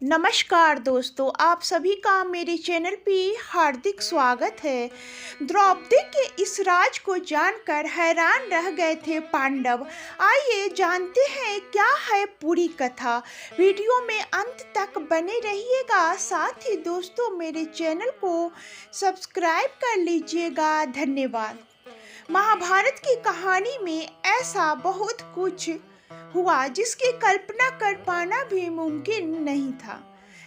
नमस्कार दोस्तों, आप सभी का मेरे चैनल पे हार्दिक स्वागत है। द्रौपदी के इस राज को जानकर हैरान रह गए थे पांडव। आइए जानते हैं क्या है पूरी कथा। वीडियो में अंत तक बने रहिएगा। साथ ही दोस्तों मेरे चैनल को सब्सक्राइब कर लीजिएगा। धन्यवाद। महाभारत की कहानी में ऐसा बहुत कुछ हुआ जिसकी कल्पना कर पाना भी मुमकिन नहीं था।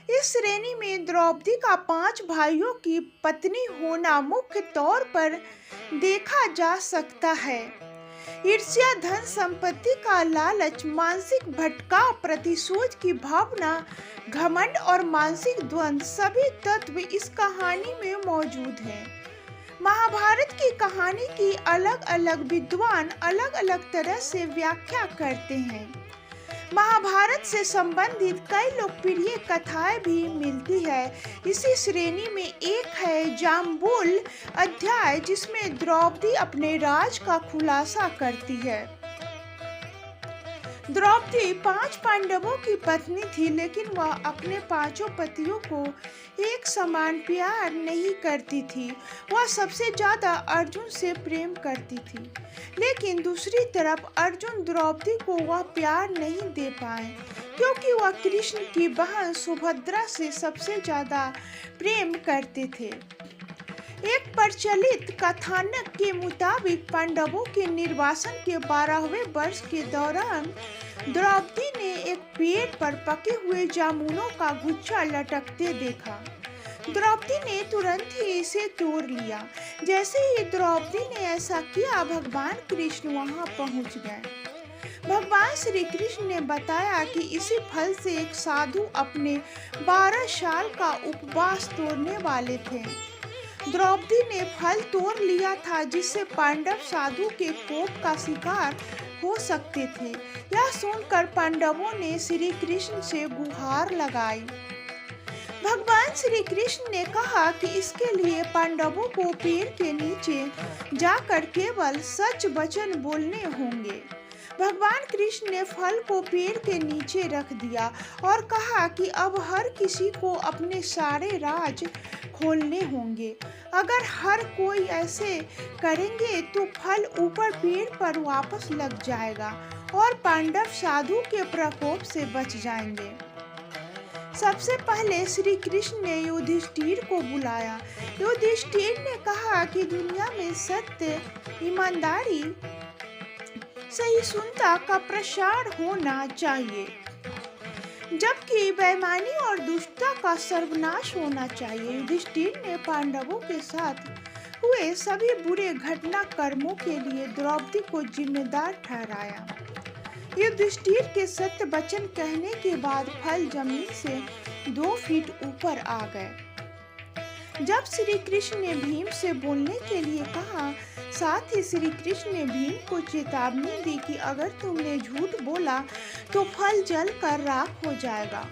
इस श्रेणी में द्रौपदी का 5 भाइयों की पत्नी होना मुख्य तौर पर देखा जा सकता है। ईर्ष्या, धन संपत्ति का लालच, मानसिक भटकाव, प्रतिशोध की भावना, घमंड और मानसिक द्वंद्व सभी तत्व इस कहानी में मौजूद हैं। महाभारत की कहानी की अलग अलग विद्वान अलग अलग तरह से व्याख्या करते हैं। महाभारत से संबंधित कई लोकप्रिय कथाएं भी मिलती है। इसी श्रेणी में एक है जाम्बूल अध्याय, जिसमें द्रौपदी अपने राज का खुलासा करती है। द्रौपदी 5 पांडवों की पत्नी थी, लेकिन वह अपने 5 पतियों को एक समान प्यार नहीं करती थी। वह सबसे ज्यादा अर्जुन से प्रेम करती थी, लेकिन दूसरी तरफ अर्जुन द्रौपदी को वह प्यार नहीं दे पाए, क्योंकि वह कृष्ण की बहन सुभद्रा से सबसे ज्यादा प्रेम करते थे। एक प्रचलित कथानक के मुताबिक पांडवों के निर्वासन के 12वें वर्ष के दौरान द्रौपदी ने एक पेड़ पर पके हुए जामुनों का गुच्छा लटकते देखा। द्रौपदी ने तुरंत ही इसे तोड़ लिया। जैसे ही द्रौपदी ने ऐसा किया, भगवान कृष्ण वहां पहुंच गए। भगवान श्री कृष्ण ने बताया कि इसी फल से एक साधु अपने 12 साल का उपवास तोड़ने वाले थे। द्रौपदी ने फल तोड़ लिया था, जिससे पांडव साधु के कोप का शिकार हो सकते थे। यह सुनकर पांडवों ने श्री कृष्ण से गुहार लगाई। भगवान श्री कृष्ण ने कहा कि इसके लिए पांडवों को पेड़ के नीचे जाकर केवल सच वचन बोलने होंगे। भगवान कृष्ण ने फल को पेड़ के नीचे रख दिया और कहा कि अब हर किसी को अपने सारे राज खोलने होंगे। अगर हर कोई ऐसे करेंगे तो फल ऊपर पेड़ पर वापस लग जाएगा और पांडव साधु के प्रकोप से बच जाएंगे। सबसे पहले श्री कृष्ण ने युधिष्ठिर को बुलाया। युधिष्ठिर ने कहा कि दुनिया में सत्य, ईमानदारी, सहिष्णुता का प्रसार होना चाहिए, जबकि बेईमानी और दुष्टता का सर्वनाश होना चाहिए। युधिष्ठिर ने पांडवों के साथ हुए सभी बुरे घटनाक्रमों के लिए द्रौपदी को जिम्मेदार ठहराया। युधिष्ठिर के सत्य वचन कहने के बाद फल जमीन से 2 फीट ऊपर आ गए। जब श्री कृष्ण ने भीम से बोलने के लिए कहा, साथ ही श्री कृष्ण ने भीम को चेतावनी दी कि अगर तुमने झूठ बोला तो फल जल कर राख हो जाएगा।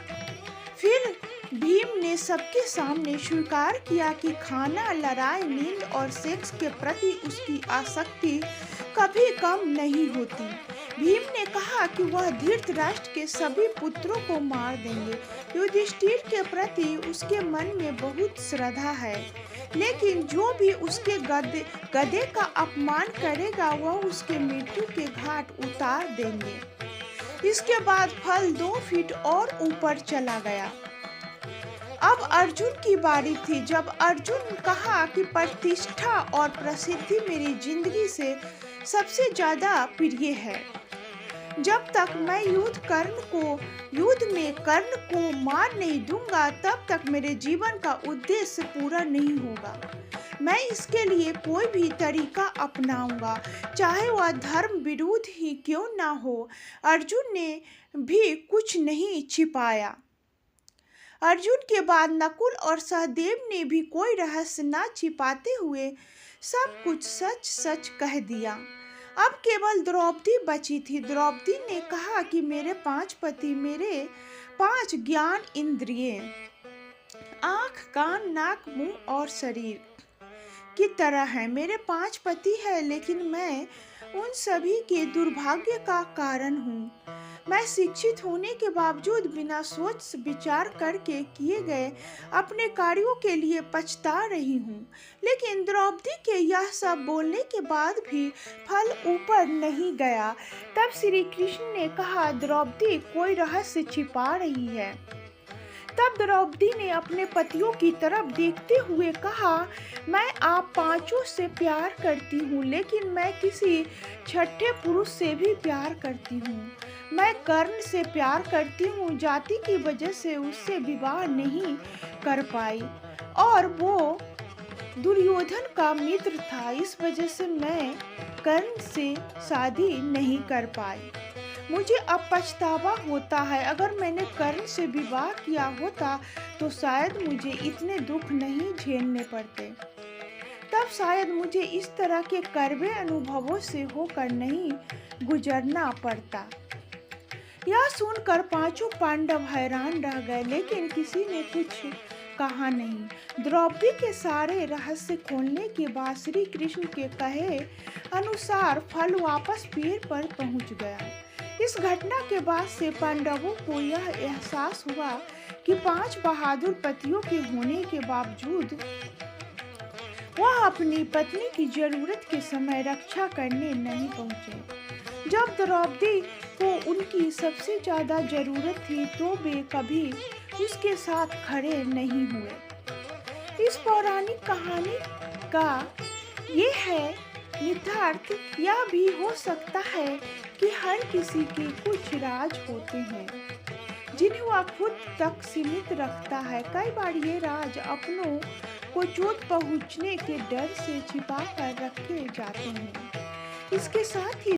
फिर भीम ने सबके सामने स्वीकार किया कि खाना, लड़ाई, नींद और सेक्स के प्रति उसकी आसक्ति कभी कम नहीं होती। भीम ने कहा कि वह धृतराष्ट्र के सभी पुत्रों को मार देंगे। युधिष्ठिर के प्रति उसके मन में बहुत श्रद्धा है, लेकिन जो भी उसके गधे का अपमान करेगा वह उसके मृत्यु के घाट उतार देंगे। इसके बाद फल 2 फीट और ऊपर चला गया। अब अर्जुन की बारी थी। जब अर्जुन कहा कि प्रतिष्ठा और प्रसिद्धि मेरी जिंदगी से सबसे ज्यादा प्रिय है, जब तक मैं युद्ध में कर्ण को मार नहीं दूंगा, तब तक मेरे जीवन का उद्देश्य पूरा नहीं होगा। मैं इसके लिए कोई भी तरीका अपनाऊंगा, चाहे वह धर्म विरुद्ध ही क्यों ना हो। अर्जुन ने भी कुछ नहीं छिपाया। अर्जुन के बाद नकुल और सहदेव ने भी कोई रहस्य न छिपाते हुए सब कुछ सच सच कह दिया। अब केवल द्रौपदी बची थी। द्रौपदी ने कहा कि मेरे 5 पति मेरे 5 ज्ञान इंद्रिय, आँख, कान, नाक, मुंह और शरीर की तरह है। मेरे 5 पति हैं, लेकिन मैं उन सभी के दुर्भाग्य का कारण हूँ। मैं शिक्षित होने के बावजूद बिना सोच विचार करके किए गए अपने कार्यों के लिए पछता रही हूँ। लेकिन द्रौपदी के यह सब बोलने के बाद भी फल ऊपर नहीं गया। तब श्री कृष्ण ने कहा, द्रौपदी कोई रहस्य छिपा रही है। तब द्रौपदी ने अपने पतियों की तरफ देखते हुए कहा, मैं आप पांचों से प्यार करती हूँ, लेकिन मैं किसी छठे पुरुष से भी प्यार करती हूँ। मैं कर्ण से प्यार करती हूँ, जाति की वजह से उससे विवाह नहीं कर पाई और वो दुर्योधन का मित्र था, इस वजह से मैं कर्ण से शादी नहीं कर पाई। मुझे अब पछतावा होता है, अगर मैंने कर्ण से विवाह किया होता तो शायद मुझे इतने दुख नहीं झेलने पड़ते। तब शायद मुझे इस तरह के कड़वे अनुभवों से होकर नहीं गुजरना पड़ता। यह सुनकर पांचों पांडव हैरान रह गए, लेकिन किसी ने कुछ कहा नहीं। द्रौपदी के सारे रहस्य खोलने के बाद श्री कृष्ण के कहे अनुसार फल वापस पेड़ पर पहुंच गया। इस घटना के बाद से पांडवों को यह एहसास हुआ कि 5 बहादुर पतियों के होने के बावजूद वह अपनी पत्नी की जरूरत के समय रक्षा करने नहीं पहुंचे। जब द्रौपदी को उनकी सबसे ज्यादा जरूरत थी तो वे कभी उसके साथ खड़े नहीं हुए। इस पौराणिक कहानी का ये है निहितार्थ यह भी हो सकता है कि हर किसी के कुछ राज होते हैं जिन्हें वह खुद तक सीमित रखता है। कई बार ये राज अपनों को चोट पहुंचने के डर से छिपा कर रखे जाते हैं। इसके साथ ही